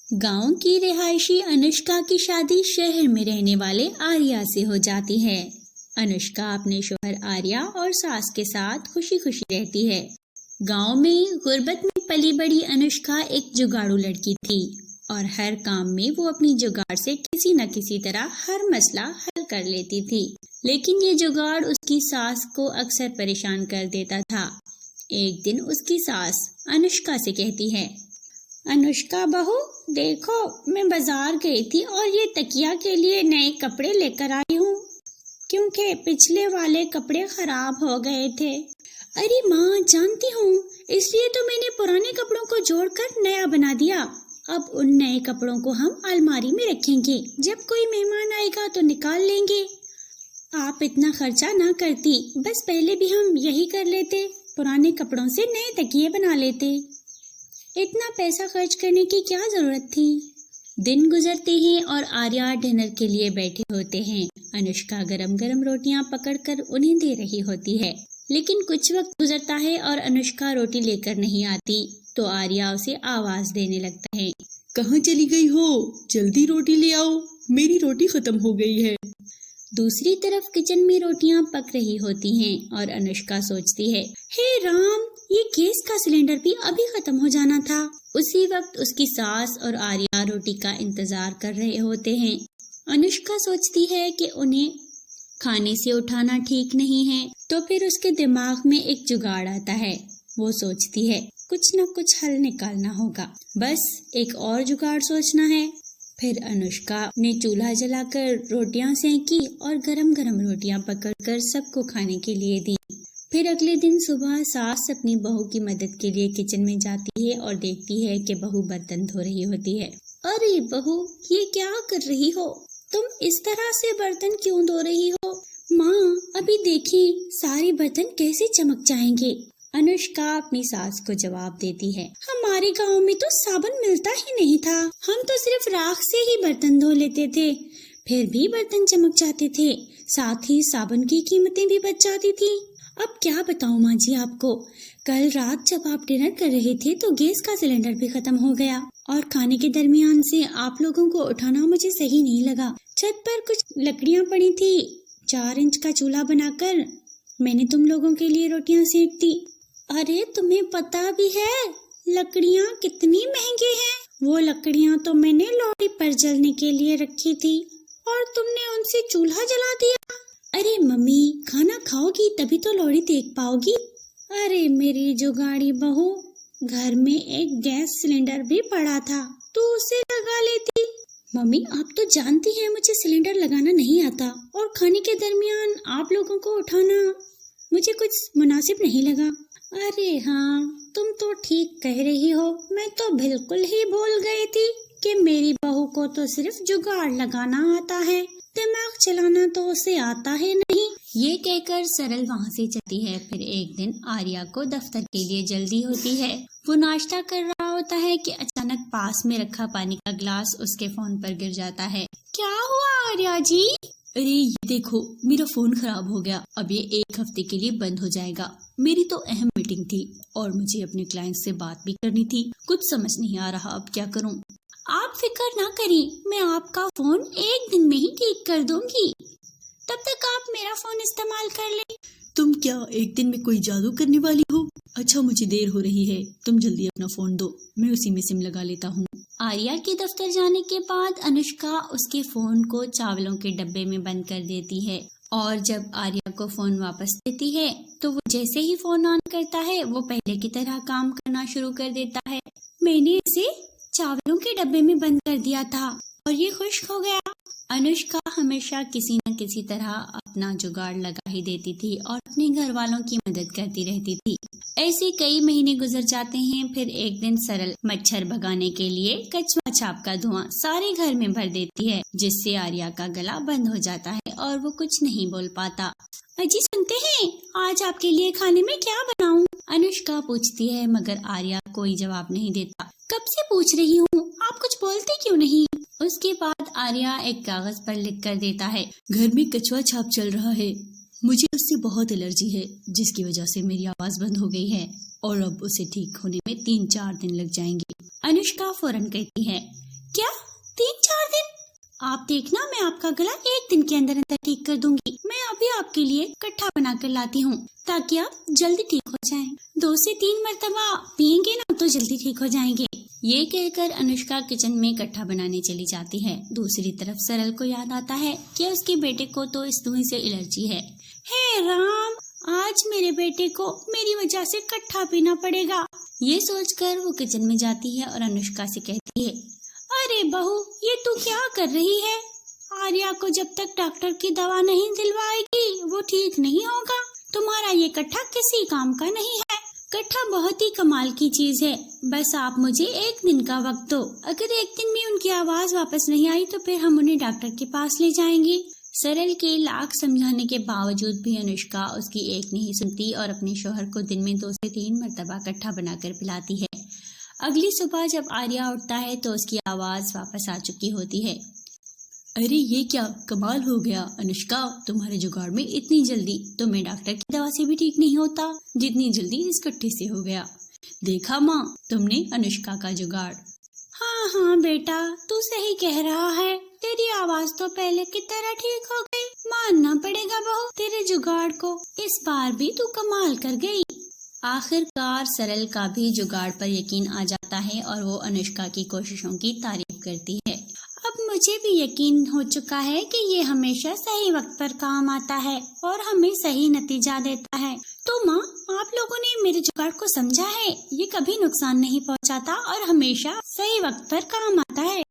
गांव की रिहायशी अनुष्का की शादी शहर में रहने वाले आर्या से हो जाती है। अनुष्का अपने शौहर आर्या और सास के साथ खुशी खुशी रहती है। गांव में गुर्बत में पली बड़ी अनुष्का एक जुगाड़ू लड़की थी और हर काम में वो अपनी जुगाड़ से किसी न किसी तरह हर मसला हल कर लेती थी। लेकिन ये जुगाड़ उसकी सास को अक्सर परेशान कर देता था। एक दिन उसकी सास अनुष्का से कहती है, अनुष्का बहू, देखो मैं बाजार गई थी और ये तकिया के लिए नए कपड़े लेकर आई हूँ, क्योंकि पिछले वाले कपड़े खराब हो गए थे। अरे माँ, जानती हूँ, इसलिए तो मैंने पुराने कपड़ों को जोड़कर नया बना दिया। अब उन नए कपड़ों को हम अलमारी में रखेंगे, जब कोई मेहमान आएगा तो निकाल लेंगे। आप इतना खर्चा ना करती, बस पहले भी हम यही कर लेते, पुराने कपड़ों से नए तकिए बना लेते। इतना पैसा खर्च करने की क्या जरूरत थी। दिन गुजरते हैं और आर्या डिनर के लिए बैठे होते हैं। अनुष्का गरम गरम रोटियां पकड़कर उन्हें दे रही होती है, लेकिन कुछ वक्त गुजरता है और अनुष्का रोटी लेकर नहीं आती तो आर्या उसे आवाज देने लगता है, कहाँ चली गई हो? जल्दी रोटी ले आओ, मेरी रोटी खत्म हो गई है। दूसरी तरफ किचन में रोटियां पक रही होती हैं और अनुष्का सोचती है, हे राम, ये गैस का सिलेंडर भी अभी खत्म हो जाना था। उसी वक्त उसकी सास और आर्या रोटी का इंतजार कर रहे होते हैं। अनुष्का सोचती है कि उन्हें खाने से उठाना ठीक नहीं है, तो फिर उसके दिमाग में एक जुगाड़ आता है। वो सोचती है, कुछ न कुछ हल निकालना होगा, बस एक और जुगाड़ सोचना है। फिर अनुष्का ने चूल्हा जलाकर रोटियां सेंकी और गरम गरम रोटियां पकड़कर सबको खाने के लिए दी। फिर अगले दिन सुबह सास अपनी बहू की मदद के लिए किचन में जाती है और देखती है कि बहू बर्तन धो रही होती है। अरे बहू, ये क्या कर रही हो? तुम इस तरह से बर्तन क्यों धो रही हो? माँ, अभी देखिए सारे बर्तन कैसे चमक जाएंगे। अनुष्का अपनी सास को जवाब देती है, हमारे गांव में तो साबुन मिलता ही नहीं था, हम तो सिर्फ राख से ही बर्तन धो लेते थे, फिर भी बर्तन चमक जाते थे, साथ ही साबुन की कीमतें भी बच जाती थी। अब क्या बताऊं माँ जी आपको, कल रात जब आप डिनर कर रहे थे तो गैस का सिलेंडर भी खत्म हो गया और खाने के दरमियान से आप लोगों को उठाना मुझे सही नहीं लगा। छत पर कुछ लकड़ियाँ पड़ी थी, 4 इंच का चूल्हा बनाकर मैंने तुम लोगों के लिए रोटियां सेक दी। अरे तुम्हें पता भी है लकड़ियाँ कितनी महंगी हैं? वो लकड़ियाँ तो मैंने लोहड़ी पर जलने के लिए रखी थी और तुमने उनसे चूल्हा जला दिया। अरे मम्मी, खाना खाओगी तभी तो लोहड़ी देख पाओगी। अरे मेरी जुगाड़ी बहू, घर में एक गैस सिलेंडर भी पड़ा था, तो उसे लगा लेती। मम्मी, आप तो जानती हैं मुझे सिलेंडर लगाना नहीं आता और खाने के दरमियान आप लोगों को उठाना मुझे कुछ मुनासिब नहीं लगा। अरे हाँ, तुम तो ठीक कह रही हो, मैं तो बिल्कुल ही भूल गई थी कि मेरी बहू को तो सिर्फ जुगाड़ लगाना आता है, दिमाग चलाना तो उसे आता है नहीं। ये कहकर सरल वहाँ से चलती है। फिर एक दिन आर्या को दफ्तर के लिए जल्दी होती है। वो नाश्ता कर रहा होता है कि अचानक पास में रखा पानी का ग्लास उसके फोन पर गिर जाता है। क्या हुआ आर्या जी? अरे ये देखो, मेरा फोन खराब हो गया, अब ये 1 हफ्ते के लिए बंद हो जाएगा। मेरी तो अहम मीटिंग थी और मुझे अपने क्लाइंट से बात भी करनी थी, कुछ समझ नहीं आ रहा अब क्या करूं। आप फिक्र ना करिए, मैं आपका फोन 1 दिन में ही ठीक कर दूंगी, तब तक आप मेरा फोन इस्तेमाल कर लें। तुम क्या 1 दिन में कोई जादू करने वाली हो? अच्छा, मुझे देर हो रही है, तुम जल्दी अपना फोन दो, मैं उसी में सिम लगा लेता हूँ। आर्या के दफ्तर जाने के बाद अनुष्का उसके फोन को चावलों के डब्बे में बंद कर देती है और जब आर्या को फोन वापस देती है तो वो जैसे ही फोन ऑन करता है वो पहले की तरह काम करना शुरू कर देता है। मैंने इसे चावलों के डब्बे में बंद कर दिया था और ये खुश्क हो गया। अनुष्का हमेशा किसी न किसी तरह अपना जुगाड़ लगा ही देती थी और अपने घर वालों की मदद करती रहती थी। ऐसे कई महीने गुजर जाते हैं। फिर एक दिन सरल मच्छर भगाने के लिए कचवा छाप का धुआं सारे घर में भर देती है, जिससे आर्या का गला बंद हो जाता है और वो कुछ नहीं बोल पाता। अजी सुनते हैं, आज आपके लिए खाने में क्या बनाऊं? अनुष्का पूछती है, मगर आर्या कोई जवाब नहीं देता। कब से पूछ रही हूँ, आप कुछ बोलते क्यों नहीं? उसके बाद आर्या एक कागज पर लिख कर देता है, घर में कचवा छाप चल रहा है, मुझे उससे बहुत एलर्जी है, जिसकी वजह से मेरी आवाज बंद हो गई है और अब उसे ठीक होने में 3-4 दिन लग जाएंगे। अनुष्का फौरन कहती है, क्या 3-4 दिन? आप देखना, मैं आपका गला 1 दिन के अंदर अंदर ठीक कर दूंगी। मैं अभी आपके लिए कट्ठा बना कर लाती हूँ ताकि आप जल्दी ठीक हो जाएं। 2 से 3 मरतबा पियेंगे ना तो जल्दी ठीक हो जाएंगे। ये कहकर अनुष्का किचन में कट्ठा बनाने चली जाती है। दूसरी तरफ सरल को याद आता है कि उसके बेटे को तो इस धुएं से एलर्जी है। हे राम, आज मेरे बेटे को मेरी वजह से कट्ठा पीना पड़ेगा। ये सोचकर वो किचन में जाती है और अनुष्का से कहती है, अरे बहू, ये तू क्या कर रही है? आर्या को जब तक डॉक्टर की दवा नहीं दिलवाएगी वो ठीक नहीं होगा। तुम्हारा ये कट्ठा किसी काम का नहीं है। कट्ठा बहुत ही कमाल की चीज है, बस आप मुझे 1 दिन का वक्त दो। अगर 1 दिन में उनकी आवाज वापस नहीं आई तो फिर हम उन्हें डॉक्टर के पास ले जाएंगे। सरल के लाख समझाने के बावजूद भी अनुष्का उसकी एक नहीं सुनती और अपने शौहर को दिन में 2 से 3 मरतबा कट्ठा बनाकर पिलाती है। अगली सुबह जब आर्या उठता है तो उसकी आवाज वापस आ चुकी होती है। अरे ये क्या कमाल हो गया अनुष्का, तुम्हारे जुगाड़ में इतनी जल्दी तो मैं डॉक्टर की दवा से भी ठीक नहीं होता जितनी जल्दी इस कट्ठे से हो गया। देखा माँ, तुमने अनुष्का का जुगाड़। हाँ हाँ बेटा, तू सही कह रहा है। तेरी आवाज तो पहले की तरह ठीक हो गई। मानना पड़ेगा बहू तेरे जुगाड़ को। इस बार भी तू कमाल कर गई। आखिरकार सरल का भी जुगाड़ पर यकीन आ जाता है और वो अनुष्का की कोशिशों की तारीफ करती है। अब मुझे भी यकीन हो चुका है कि ये हमेशा सही वक्त पर काम आता है और हमें सही नतीजा देता है। तो माँ, आप लोगों ने मेरे जुगाड़ को समझा है। ये कभी नुकसान नहीं पहुँचाता और हमेशा सही वक्त पर काम आता है।